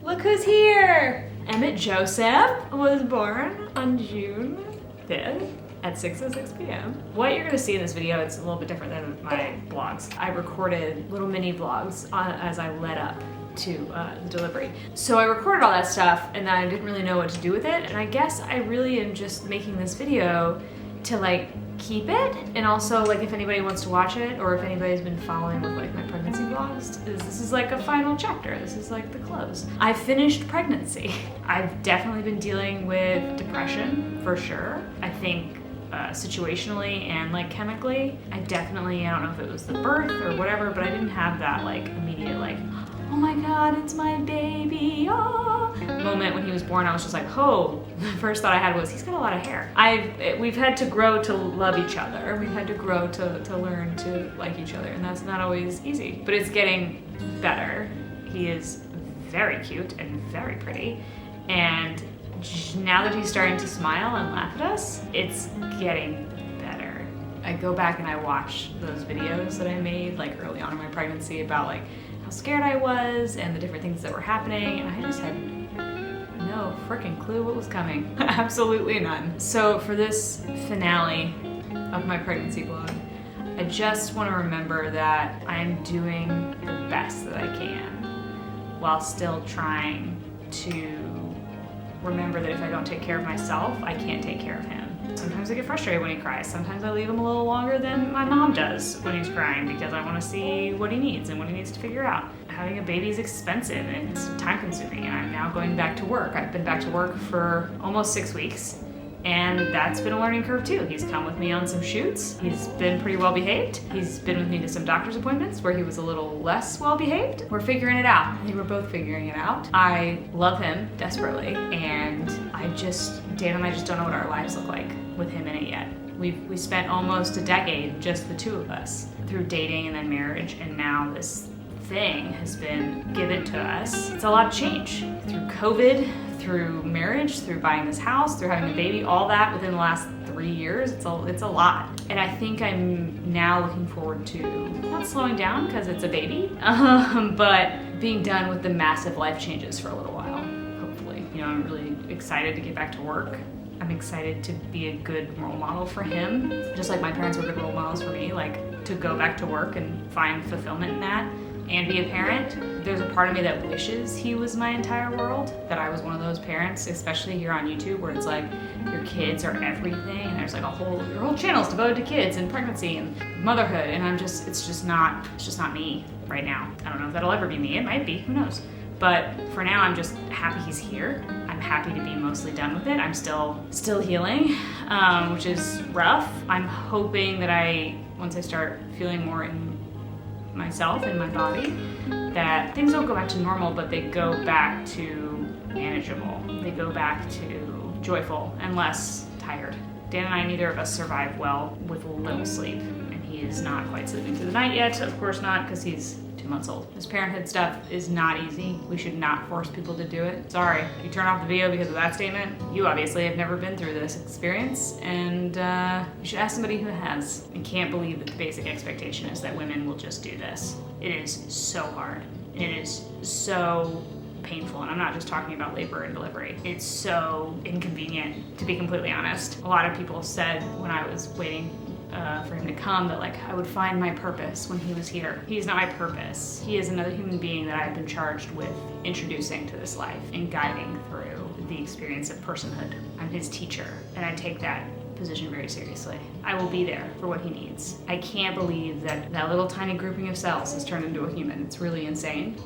Look who's here! Emmett Joseph was born on June 5th at 6:06 p.m. What you're gonna see in this video, it's a little bit different than my vlogs. I recorded little mini vlogs as I led up to the delivery. So I recorded all that stuff and then I didn't really know what to do with it. And I guess I really am just making this video to like keep it, and also like if anybody wants to watch it, or if anybody's been following with like my pregnancy vlogs, this is like a final chapter. This is like the close. I finished pregnancy. I've definitely been dealing with depression for sure. I think situationally and like chemically, I don't know if it was the birth or whatever, but I didn't have that like immediate like, oh my God, it's my baby, oh. Moment when he was born. I was just like, oh, the first thought I had was, he's got a lot of hair. We've had to grow to love each other. We've had to grow to learn to like each other, and that's not always easy, but it's getting better. He is very cute and very pretty, and now that he's starting to smile and laugh at us, it's getting better. I go back and I watch those videos that I made like early on in my pregnancy about like how scared I was and the different things that were happening, and I just had no freaking clue what was coming. Absolutely none. So for this finale of my pregnancy vlog, I just want to remember that I'm doing the best that I can while still trying to remember that if I don't take care of myself, I can't take care of him. Sometimes I get frustrated when he cries. Sometimes I leave him a little longer than my mom does when he's crying because I want to see what he needs and what he needs to figure out. Having a baby is expensive and it's time consuming, and I'm now going back to work. I've been back to work for almost 6 weeks, and that's been a learning curve too. He's come with me on some shoots. He's been pretty well behaved. He's been with me to some doctor's appointments where he was a little less well behaved. We're figuring it out. I think we're both figuring it out. I love him desperately, and Dan and I just don't know what our lives look like with him in it yet. We spent almost a decade, just the two of us, through dating and then marriage, and now this thing has been given to us. It's a lot of change through COVID, through marriage, through buying this house, through having a baby, all that within the last 3 years. It's a lot. And I think I'm now looking forward to not slowing down because it's a baby, but being done with the massive life changes for a little while, hopefully. You know, I'm really excited to get back to work. I'm excited to be a good role model for him, just like my parents were good role models for me, like to go back to work and find fulfillment in that and be a parent. There's a part of me that wishes he was my entire world, that I was one of those parents, especially here on YouTube, where it's like your kids are everything, and there's like your whole channel's devoted to kids and pregnancy and motherhood, and it's just not me right now. I don't know if that'll ever be me. It might be, who knows? But for now, I'm just happy he's here. I'm happy to be mostly done with it. I'm still healing, which is rough. I'm hoping that once I start feeling more in myself and my body, that things don't go back to normal, but they go back to manageable. They go back to joyful and less tired. Dan and I, neither of us survive well with little sleep, and he is not quite sleeping through the night yet. Of course not, because he's 2 months old. This parenthood stuff is not easy. We should not force people to do it. Sorry, you turn off the video because of that statement. You obviously have never been through this experience, and you should ask somebody who has. I can't believe that the basic expectation is that women will just do this. It is so hard. It is so painful, and I'm not just talking about labor and delivery. It's so inconvenient, to be completely honest. A lot of people said when I was waiting for him to come that like I would find my purpose when he was here. He's not my purpose. He is another human being that I've been charged with introducing to this life and guiding through the experience of personhood. I'm his teacher, and I take that position very seriously. I will be there for what he needs. I can't believe that little tiny grouping of cells has turned into a human. It's really insane.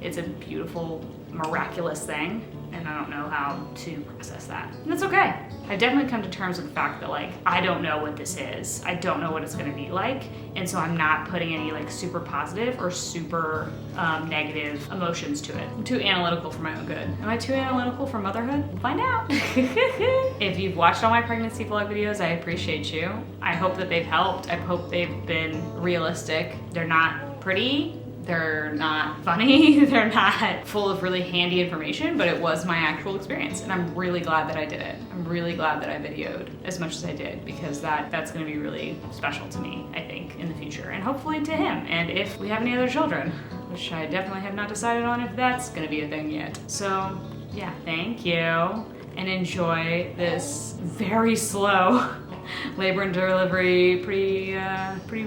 It's a beautiful, miraculous thing, and I don't know how to process that. And that's okay. I've definitely come to terms with the fact that like, I don't know what this is. I don't know what it's gonna be like, and so I'm not putting any like super positive or super negative emotions to it. I'm too analytical for my own good. Am I too analytical for motherhood? We'll find out. If you've watched all my pregnancy vlog videos, I appreciate you. I hope that they've helped. I hope they've been realistic. They're not pretty. They're not funny, they're not full of really handy information, but it was my actual experience, and I'm really glad that I did it. I'm really glad that I videoed as much as I did, because that's gonna be really special to me, I think, in the future, and hopefully to him, and if we have any other children. which I definitely have not decided on if that's gonna be a thing yet. So yeah, thank you, and enjoy this very slow labor and delivery, pretty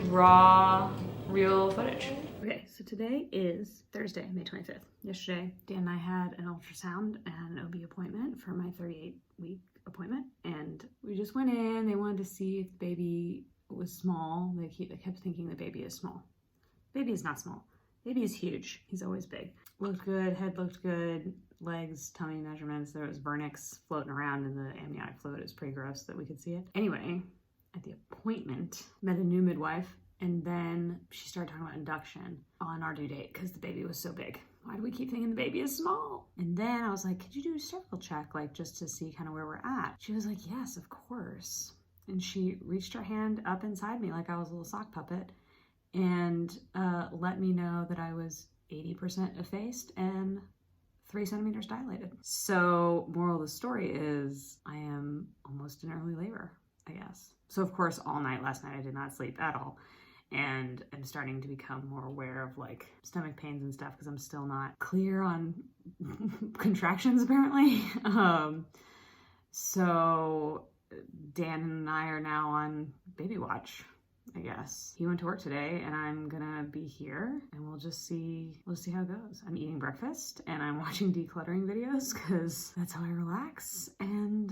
raw, real footage. Okay, so today is Thursday, May 25th. Yesterday, Dan and I had an ultrasound and an OB appointment for my 38-week appointment, and we just went in. They wanted to see if the baby was small. They kept thinking the baby is small. Baby is not small. Baby is huge. He's always big. Looked good, head looked good, legs, tummy measurements. There was vernix floating around in the amniotic fluid. It was pretty gross that we could see it. Anyway, at the appointment, met a new midwife, and then she started talking about induction on our due date because the baby was so big. Why do we keep thinking the baby is small? And then I was like, could you do a cervical check, like just to see kind of where we're at? She was like, yes, of course. And she reached her hand up inside me like I was a little sock puppet and let me know that I was 80% effaced and 3 centimeters dilated. So moral of the story is I am almost in early labor, I guess. So of course, all night last night I did not sleep at all. And I'm starting to become more aware of like stomach pains and stuff because I'm still not clear on contractions apparently. So Dan and I are now on baby watch, I guess. He went to work today and I'm gonna be here and we'll see how it goes. I'm eating breakfast and I'm watching decluttering videos because that's how I relax. And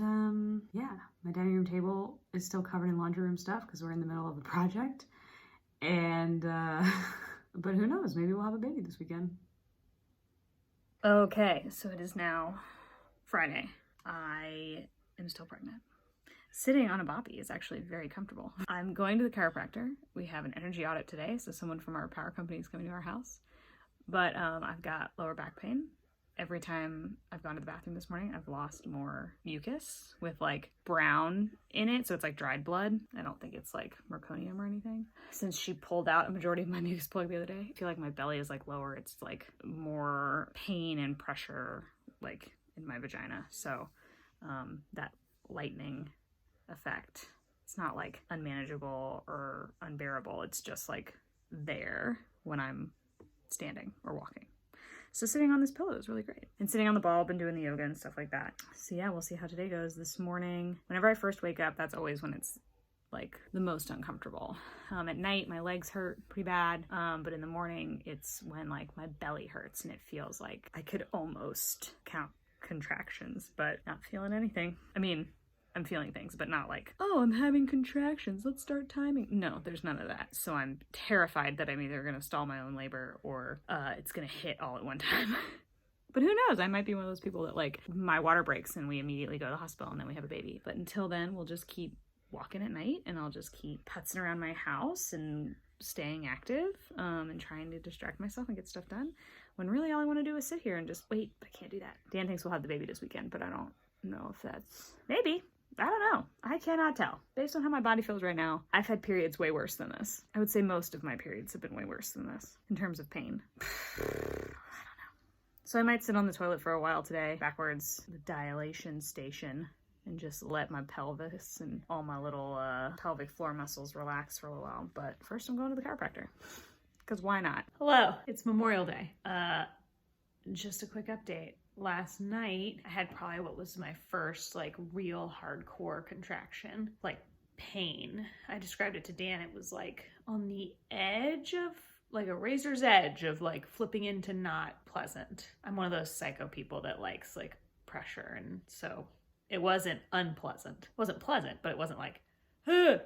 yeah, my dining room table is still covered in laundry room stuff because we're in the middle of a project. And, but who knows, maybe we'll have a baby this weekend. Okay, so it is now Friday. I am still pregnant. Sitting on a boppy is actually very comfortable. I'm going to the chiropractor. We have an energy audit today, so someone from our power company is coming to our house. But I've got lower back pain. Every time I've gone to the bathroom this morning, I've lost more mucus with like brown in it. So it's like dried blood. I don't think it's like meconium or anything. Since she pulled out a majority of my mucus plug the other day, I feel like my belly is like lower. It's like more pain and pressure like in my vagina. So that lightening effect, it's not like unmanageable or unbearable. It's just like there when I'm standing or walking. So sitting on this pillow is really great. And sitting on the bulb and doing the yoga and stuff like that. So yeah, we'll see how today goes. This morning, whenever I first wake up, that's always when it's like the most uncomfortable. At night, my legs hurt pretty bad. But in the morning, it's when like my belly hurts and it feels like I could almost count contractions, but not feeling anything. I mean, I'm feeling things, but not like, oh, I'm having contractions, let's start timing. No, there's none of that. So I'm terrified that I'm either going to stall my own labor or it's going to hit all at one time. But who knows? I might be one of those people that like my water breaks and we immediately go to the hospital and then we have a baby. But until then, we'll just keep walking at night and I'll just keep putzing around my house and staying active and trying to distract myself and get stuff done. When really all I want to do is sit here and just wait, but I can't do that. Dan thinks we'll have the baby this weekend, but I don't know if that's... Maybe. I don't know. I cannot tell. Based on how my body feels right now, I've had periods way worse than this. I would say most of my periods have been way worse than this in terms of pain. I don't know. So I might sit on the toilet for a while today, backwards, the dilation station, and just let my pelvis and all my little pelvic floor muscles relax for a little while. But first I'm going to the chiropractor, because why not? Hello, it's Memorial Day. Just a quick update. Last night, I had probably what was my first like real hardcore contraction, like pain. I described it to Dan. It was like on the edge of like a razor's edge of like flipping into not pleasant. I'm one of those psycho people that likes like pressure. And so it wasn't unpleasant. It wasn't pleasant, but it wasn't like, ugh.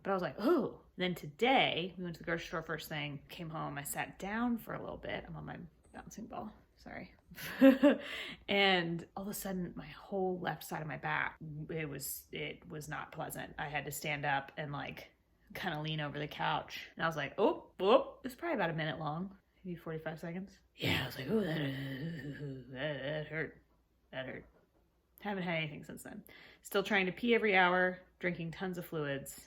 But I was like, oh. Then today, we went to the grocery store first thing, came home, I sat down for a little bit. I'm on my bouncing ball. Sorry. And all of a sudden my whole left side of my back, it was not pleasant. I had to stand up and like kind of lean over the couch. And I was like, oh, it was probably about a minute long, maybe 45 seconds. Yeah, I was like, oh, that hurt. That hurt. Haven't had anything since then. Still trying to pee every hour, drinking tons of fluids,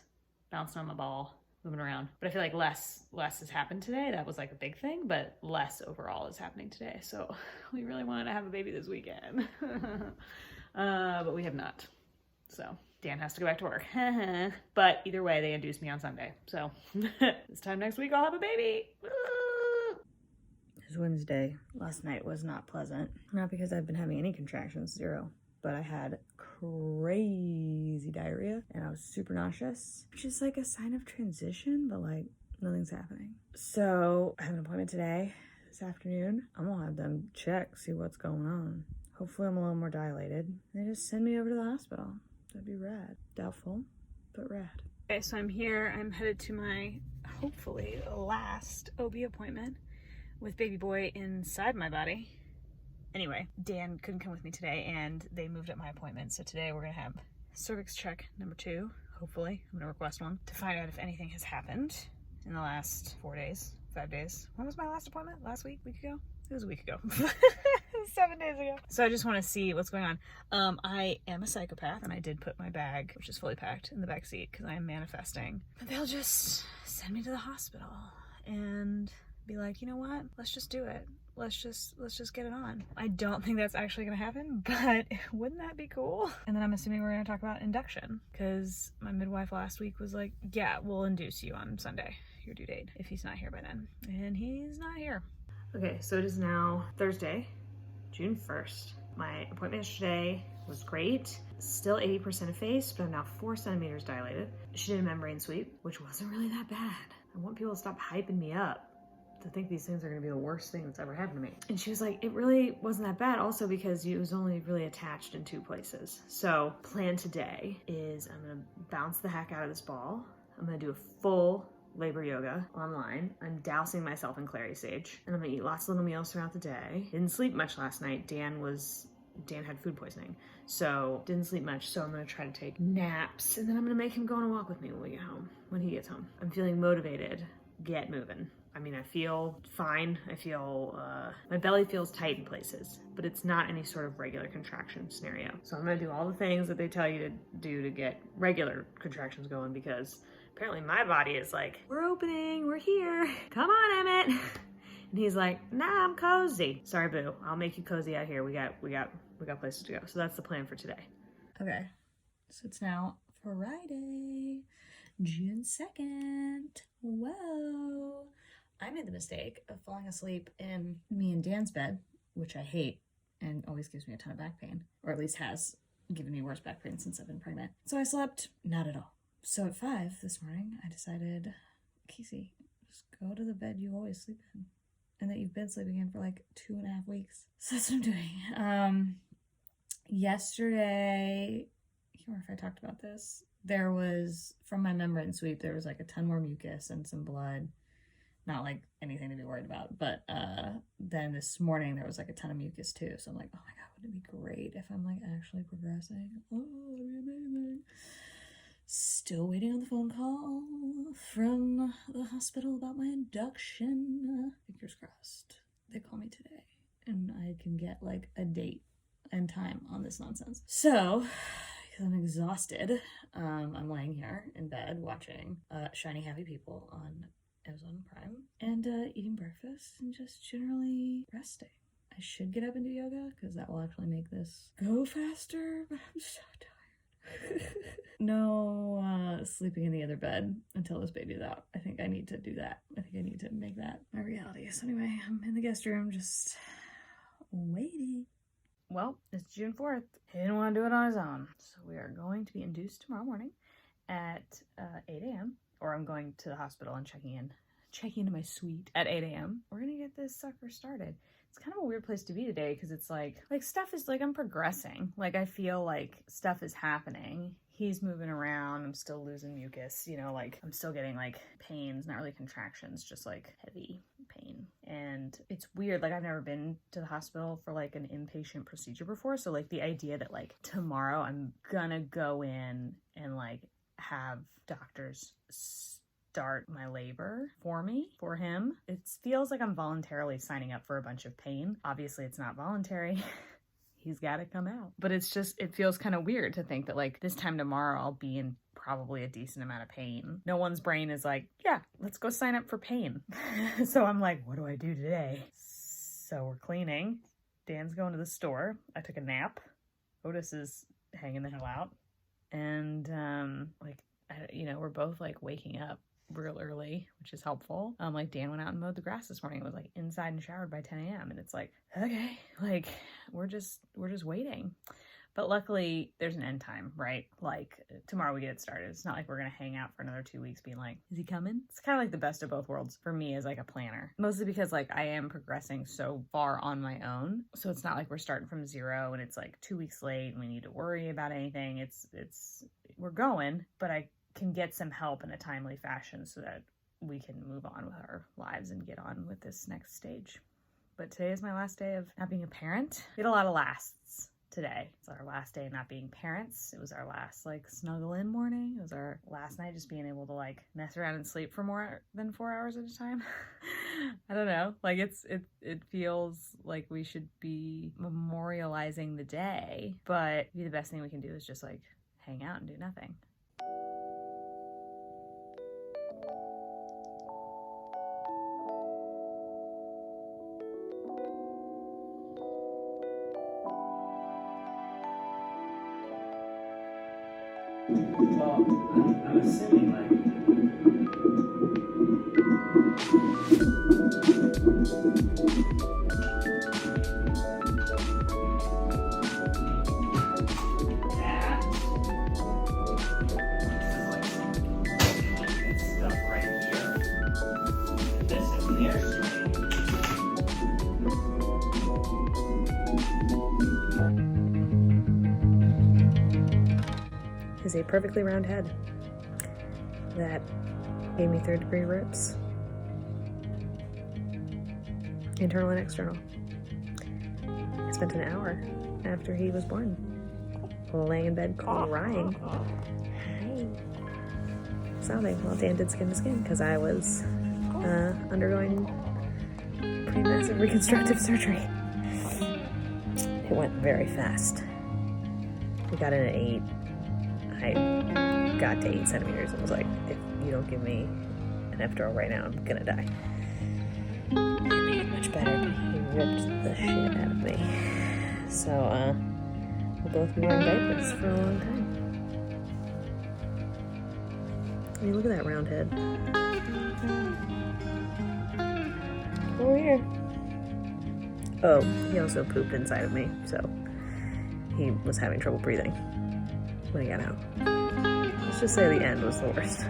bouncing on my ball, moving around. But I feel like less has happened today. That was like a big thing, but less overall is happening today. So we really wanted to have a baby this weekend. But we have not. So Dan has to go back to work. But either way, they induced me on Sunday. So this time next week, I'll have a baby. is Wednesday. Last night was not pleasant. Not because I've been having any contractions, 0. But I had crazy diarrhea and I was super nauseous, which is like a sign of transition, but like nothing's happening. So I have an appointment today, this afternoon. I'm gonna have them check, see what's going on. Hopefully I'm a little more dilated. They just send me over to the hospital. That'd be rad. Doubtful, but rad. Okay, so I'm here. I'm headed to my, hopefully, last OB appointment with baby boy inside my body. Anyway, Dan couldn't come with me today and they moved up my appointment. So today we're gonna have cervix check number 2, hopefully. I'm gonna request one to find out if anything has happened in the last 4 days, 5 days. When was my last appointment? Last week? Week ago? It was a week ago. 7 days ago. So I just want to see what's going on. I am a psychopath and I did put my bag, which is fully packed, in the back seat because I am manifesting. But they'll just send me to the hospital and be like, you know what? Let's just do it. Let's just get it on. I don't think that's actually gonna happen, but wouldn't that be cool? And then I'm assuming we're gonna talk about induction because my midwife last week was like, yeah, we'll induce you on Sunday, your due date, if he's not here by then. And he's not here. Okay, so it is now Thursday, June 1st. My appointment yesterday was great. Still 80% effaced, but I'm now 4 centimeters dilated. She did a membrane sweep, which wasn't really that bad. I want people to stop hyping me up to think these things are gonna be the worst thing that's ever happened to me. And she was like, it really wasn't that bad, also because it was only really attached in 2 places. So plan today is I'm gonna bounce the heck out of this ball. I'm gonna do a full labor yoga online. I'm dousing myself in clary sage and I'm gonna eat lots of little meals throughout the day. Didn't sleep much last night. Dan had food poisoning, so didn't sleep much. So I'm gonna try to take naps and then I'm gonna make him go on a walk with me when we get home, when he gets home. I'm feeling motivated. Get moving. I mean, I feel fine. I feel, my belly feels tight in places, but it's not any sort of regular contraction scenario. So I'm gonna do all the things that they tell you to do to get regular contractions going because apparently my body is like, we're opening, we're here. Come on, Emmett. And he's like, nah, I'm cozy. Sorry, boo. I'll make you cozy out here. We got places to go. So that's the plan for today. Okay, so it's now Friday, June 2nd. Whoa. I made the mistake of falling asleep in me and Dan's bed, which I hate and always gives me a ton of back pain, or at least has given me worse back pain since I've been pregnant. So I slept not at all. So at 5 this morning, I decided, Casey, just go to the bed you always sleep in and that you've been sleeping in for like 2.5 weeks. So that's what I'm doing. Yesterday, I can't remember if I talked about this. There was, from my membrane sweep, there was like a ton more mucus and some blood. Not like anything to be worried about, but then this morning there was like a ton of mucus too. So I'm like, oh my God, wouldn't it be great if I'm like actually progressing? Oh, that'd be amazing. Still waiting on the phone call from the hospital about my induction. Fingers crossed. They call me today and I can get like a date and time on this nonsense. So, because I'm exhausted, I'm laying here in bed watching Shiny Happy People on Amazon Prime and eating breakfast and just generally resting. I should get up and do yoga because that will actually make this go faster, but I'm so tired. No sleeping in the other bed until this baby's out. I think I need to do that. I think I need to make that my reality. So anyway, I'm in the guest room just waiting. Well, it's June 4th. He didn't want to do it on his own. So we are going to be induced tomorrow morning at 8 a.m. Or I'm going to the hospital and checking into my suite at 8 a.m. We're gonna get this sucker started. It's kind of a weird place to be today because it's like stuff is like, I'm progressing. Like I feel like stuff is happening. He's moving around. I'm still losing mucus, you know, like I'm still getting like pains, not really contractions, just like heavy pain. And it's weird. Like I've never been to the hospital for like an inpatient procedure before. So like the idea that like tomorrow I'm gonna go in and like have doctors start my labor for him. It feels like I'm voluntarily signing up for a bunch of pain. Obviously it's not voluntary. He's got to come out. But it's just, it feels kind of weird to think that like this time tomorrow I'll be in probably a decent amount of pain. No one's brain is like, yeah, let's go sign up for pain. So I'm like, what do I do today? So we're cleaning. Dan's going to the store. I took a nap. Otis is hanging the hell out. And we're both like waking up real early, which is helpful. Like Dan went out and mowed the grass this morning. It was like inside and showered by 10 a.m. And it's like, okay, like we're just waiting. But luckily there's an end time, right? Like tomorrow we get it started. It's not like we're going to hang out for another 2 weeks being like, is he coming? It's kind of like the best of both worlds for me as like a planner, mostly because like I am progressing so far on my own. So it's not like we're starting from zero and it's like 2 weeks late and we need to worry about anything. We're going, but I can get some help in a timely fashion so that we can move on with our lives and get on with this next stage. But today is my last day of not being a parent. We had a lot of lasts today. It's our last day of not being parents. It was our last like snuggle in morning. It was our last night just being able to like mess around and sleep for more than 4 hours at a time. I don't know. Like it feels like we should be memorializing the day, but maybe the best thing we can do is just like hang out and do nothing. Well, I'm assuming like stuff right here. This is the airstream. Is a perfectly round head that gave me 3rd-degree ribs, internal and external. I spent an hour after he was born laying in bed crying, sobbing while Dan did skin to skin because I was undergoing pretty massive reconstructive surgery. It went very fast. We got in at 8. I got to 8 centimeters and was like, if you don't give me an epidural right now, I'm gonna die. It made it much better, but he ripped the shit out of me. So, we'll both be wearing diapers for a long time. I mean, look at that round head. Over here. Oh, he also pooped inside of me, so he was having trouble breathing when he got out. Let's just say the end was the worst.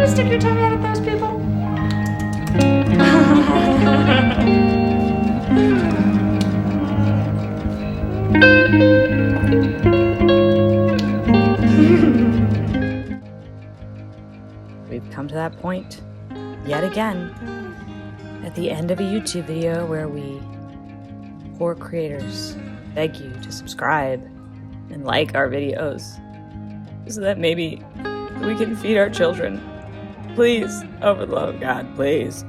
Stick your tongue out at those people. We've come to that point yet again at the end of a YouTube video where we poor creators beg you to subscribe and like our videos so that maybe we can feed our children. Please, over the love of God, please.